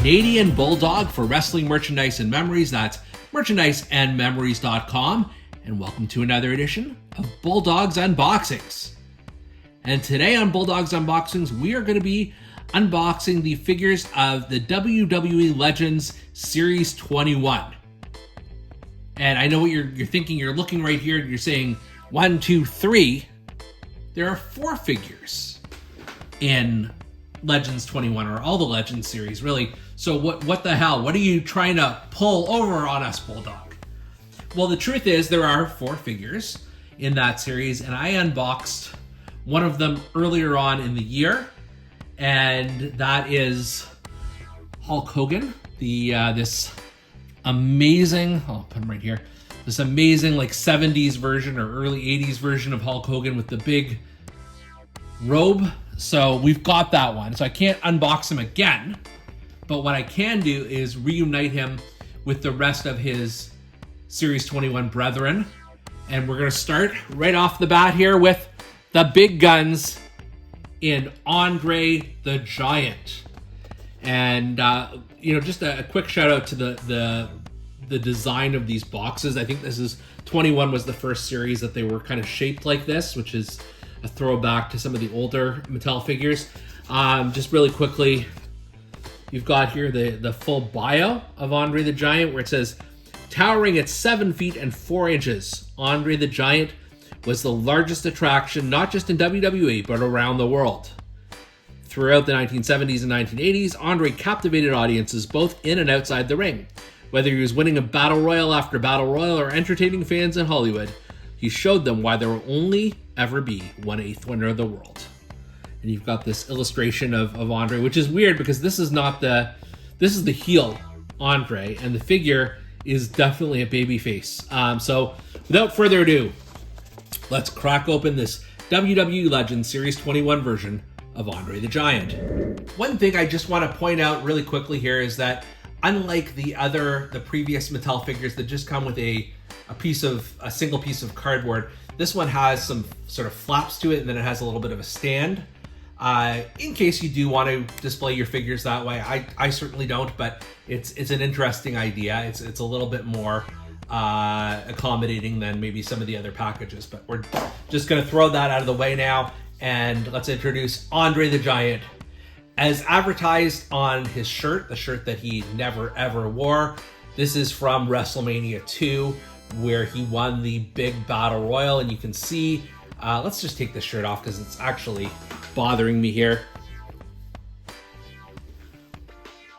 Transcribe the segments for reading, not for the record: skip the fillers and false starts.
Canadian Bulldog for wrestling merchandise and memories. That's merchandiseandmemories.com. And welcome to another edition of Bulldog's Unboxings. And today on Bulldog's Unboxings, we are going to be unboxing the figures of the WWE Legends Series 21. And I know what you're thinking. You're looking right here and you're saying, 1, 2, 3. There are 4 figures in Legends 21, or all the Legends series, really. So what the hell? What are you trying to pull over on us, Bulldog? Well, the truth is there are 4 figures in that series, and I unboxed one of them earlier on in the year, and that is Hulk Hogan, this amazing, I'll put him right here, this amazing like 70s version or early 80s version of Hulk Hogan with the big robe. So we've got that one. So I can't unbox him again, but what I can do is reunite him with the rest of his Series 21 brethren. And we're going to start right off the bat here with the big guns in Andre the Giant. And, just a quick shout out to the design of these boxes. I think this is 21 was the first series that they were kind of shaped like this, which is a throwback to some of the older Mattel figures. Just really quickly, you've got here the full bio of Andre the Giant, where it says, towering at 7 feet and 4 inches, Andre the Giant was the largest attraction not just in WWE, but around the world. Throughout the 1970s and 1980s, Andre captivated audiences both in and outside the ring. Whether he was winning a battle royal after battle royal or entertaining fans in Hollywood, he showed them why there will only ever be one 8th wonder of the world. And you've got this illustration of Andre, which is weird because this is the heel Andre, and the figure is definitely a baby face. So without further ado, let's crack open this WWE Legends Series 21 version of Andre the Giant. One thing I just want to point out really quickly here is that unlike the previous Mattel figures that just come with a single piece of cardboard, this one has some sort of flaps to it, and then it has a little bit of a stand. In case you do want to display your figures that way, I certainly don't, but it's an interesting idea. It's a little bit more accommodating than maybe some of the other packages, but we're just going to throw that out of the way now, and let's introduce Andre the Giant. As advertised on his shirt, the shirt that he never ever wore, this is from WrestleMania 2, where he won the big battle royal, and you can see, let's just take this shirt off because it's actually bothering me here.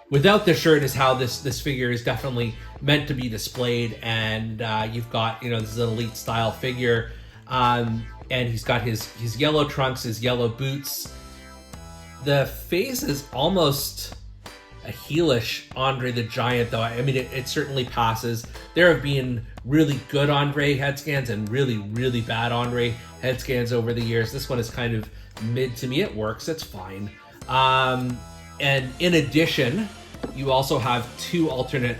Without the shirt is how this figure is definitely meant to be displayed, and you've got, this is an elite style figure, and he's got his yellow trunks, his yellow boots. The face is almost a heelish Andre the Giant, though. I mean, it certainly passes. There have been really good Andre head scans and really, really bad Andre head scans over the years. This one is kind of mid to me. It works. It's fine. And in addition, you also have 2 alternate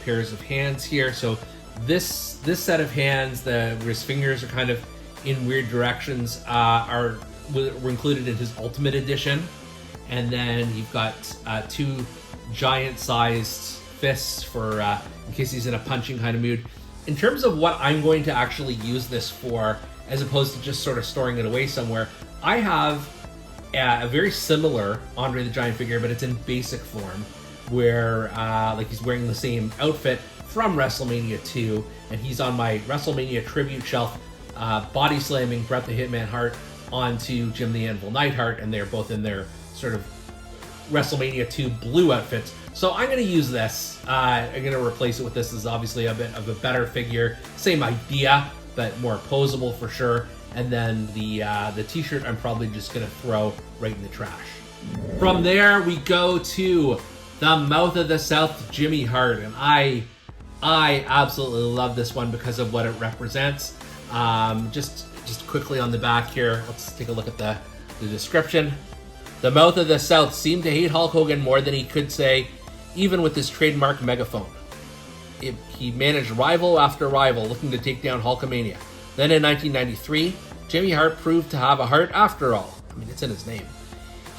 pairs of hands here. So this set of hands, where his fingers are kind of in weird directions, were included in his Ultimate Edition. And then you've got 2 giant-sized fists for in case he's in a punching kind of mood. In terms of what I'm going to actually use this for, as opposed to just sort of storing it away somewhere, I have a very similar Andre the Giant figure, but it's in basic form, where he's wearing the same outfit from WrestleMania 2, and he's on my WrestleMania tribute shelf, body slamming Bret the Hitman Hart onto Jim the Anvil Neidhart, and they're both in their sort of WrestleMania 2 blue outfits. So I'm going to use this. I'm going to replace it with this. This is obviously a bit of a better figure. Same idea, but more posable for sure. And then the t-shirt I'm probably just going to throw right in the trash. From there, we go to the Mouth of the South, Jimmy Hart. And I absolutely love this one because of what it represents. Just quickly on the back here, let's take a look at the description. The Mouth of the South seemed to hate Hulk Hogan more than he could say, even with his trademark megaphone. He managed rival after rival looking to take down Hulkamania. Then in 1993, Jimmy Hart proved to have a heart after all. I mean, it's in his name.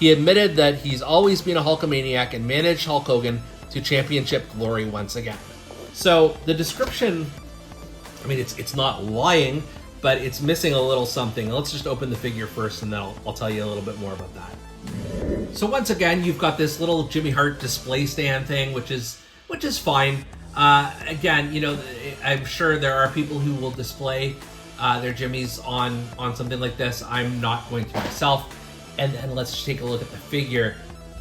He admitted that he's always been a Hulkamaniac and managed Hulk Hogan to championship glory once again. So the description, I mean, it's not lying, but it's missing a little something. Let's just open the figure first, and then I'll tell you a little bit more about that. So once again, you've got this little Jimmy Hart display stand thing, which is fine. Again, you know, I'm sure there are people who will display their Jimmys on something like this. I'm not going to myself. And let's take a look at the figure.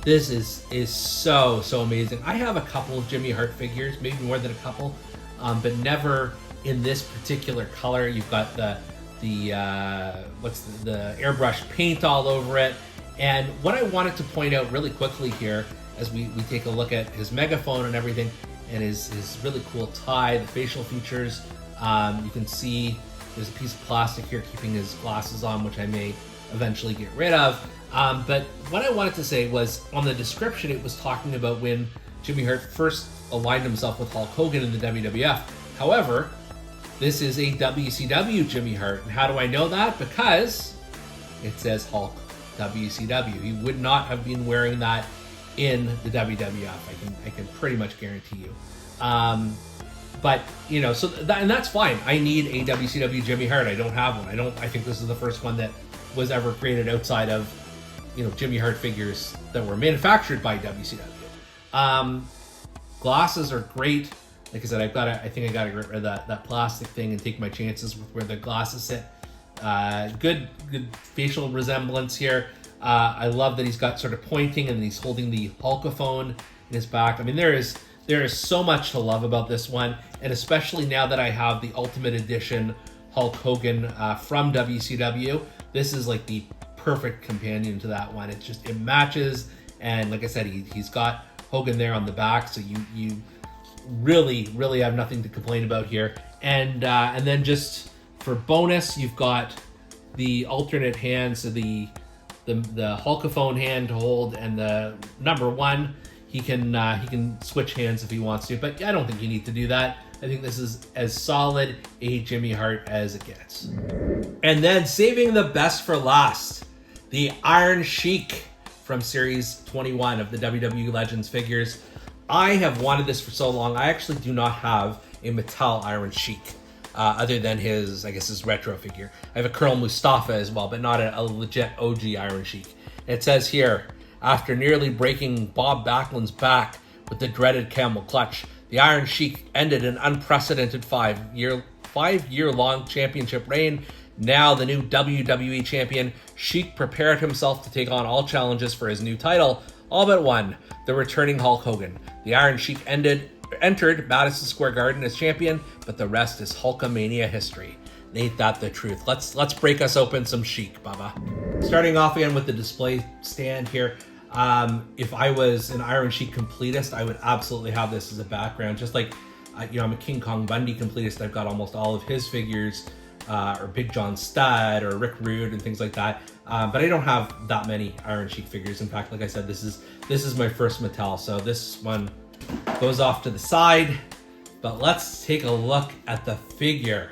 This is so amazing. I have a couple of Jimmy Hart figures, maybe more than a couple, but never in this particular color. You've got the airbrush paint all over it. And what I wanted to point out really quickly here, as we take a look at his megaphone and everything, and his really cool tie, the facial features, you can see there's a piece of plastic here keeping his glasses on, which I may eventually get rid of. But what I wanted to say was, on the description, it was talking about when Jimmy Hart first aligned himself with Hulk Hogan in the WWF. However, this is a WCW Jimmy Hart. And how do I know that? Because it says Hulk WCW. He would not have been wearing that in the WWF. I can pretty much guarantee you. But you know, so that's fine. I need a WCW Jimmy Hart. I don't have one. I think this is the first one that was ever created outside of, you know, Jimmy Hart figures that were manufactured by WCW. Glasses are great. Like I said, I think I gotta get rid of that plastic thing and take my chances with where the glasses sit. Good facial resemblance here. I love that he's got sort of pointing and he's holding the Hulkaphone in his back. I mean, there is so much to love about this one, and especially now that I have the Ultimate Edition Hulk Hogan from WCW. This is like the perfect companion to that one. It matches, and like I said, he's got Hogan there on the back, so you really have nothing to complain about here. And then just for bonus, you've got the alternate hand, so the Hulkaphone hand to hold, and the number one, he can switch hands if he wants to, but I don't think you need to do that. I think this is as solid a Jimmy Hart as it gets. And then saving the best for last, the Iron Sheik from Series 21 of the WWE Legends figures. I have wanted this for so long. I actually do not have a Mattel Iron Sheik, other than his retro figure. I have a Colonel Mustafa as well, but not a legit OG Iron Sheik. It says here, after nearly breaking Bob Backlund's back with the dreaded camel clutch, the Iron Sheik ended an unprecedented five-year-long championship reign. Now the new WWE champion, Sheik prepared himself to take on all challenges for his new title, all but one, the returning Hulk Hogan. The Iron Sheik entered Madison Square Garden as champion, but the rest is Hulkamania history. Ain't that the truth? Let's break us open some Sheik, Baba. Starting off again with the display stand here. If I was an Iron Sheik completist, I would absolutely have this as a background. Just like, I'm a King Kong Bundy completist. I've got almost all of his figures, or Big John Studd, or Rick Rude, and things like that. But I don't have that many Iron Sheik figures. In fact, like I said, this is my first Mattel, so this one goes off to the side. But let's take a look at the figure.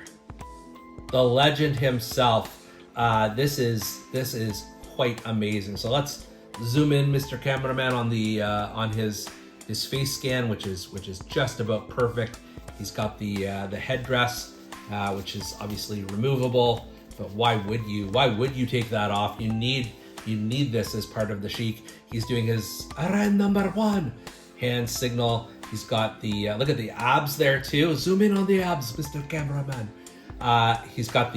The legend himself. This is quite amazing. So let's zoom in, Mr. Cameraman, on the on his face scan, which is just about perfect. He's got the headdress, which is obviously removable. But why would you take that off? You need this as part of the Sheik. He's doing his "Aran number one" hand signal. He's got the look at the abs there too. Zoom in on the abs, Mr. Cameraman. He's got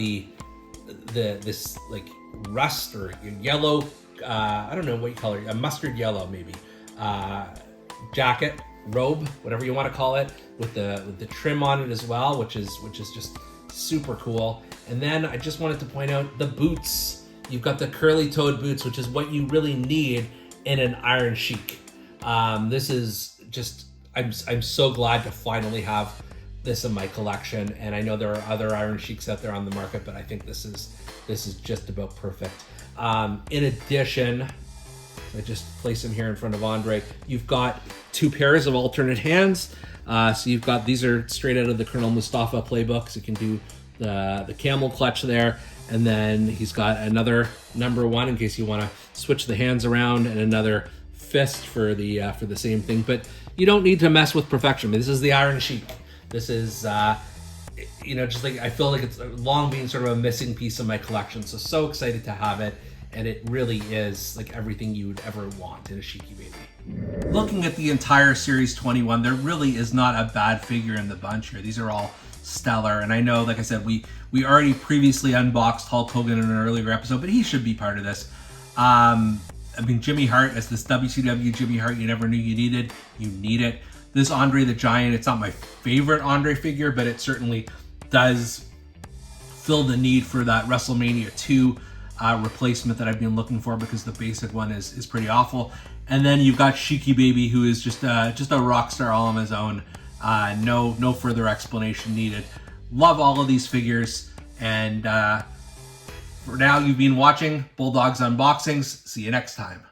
this like rust or yellow, I don't know what you call it, a mustard yellow maybe, jacket, robe, whatever you want to call it, with the trim on it as well, which is just super cool. And then I just wanted to point out the boots. You've got the curly-toed boots, which is what you really need in an Iron Sheik. This is just, I'm so glad to finally have this in my collection, and I know there are other Iron Sheiks out there on the market, but I think this is just about perfect. In addition, I just place him here in front of Andre. You've got two pairs of alternate hands. So you've got, these are straight out of the Colonel Mustafa playbook, so you can do the camel clutch there, And then he's got another number 1 in case you want to switch the hands around, and another fist for the same thing. But you don't need to mess with perfection. I mean, this is the Iron Sheik. This is just like, I feel like it's long been sort of a missing piece of my collection. So excited to have it, and it really is like everything you would ever want in a Sheiky baby. Looking at the entire Series 21, there really is not a bad figure in the bunch here. These are all stellar, and I know, like I said, we already previously unboxed Hulk Hogan in an earlier episode, but he should be part of this. I mean, Jimmy Hart as this WCW Jimmy Hart you never knew you needed. You need it. This Andre the Giant, it's not my favorite Andre figure, but it certainly does fill the need for that WrestleMania 2 replacement that I've been looking for, because the basic one is pretty awful. And then you've got Sheiky Baby, who is just a rock star all on his own. No further explanation needed. Love all of these figures, and for now, you've been watching Bulldog's Unboxings. See you next time.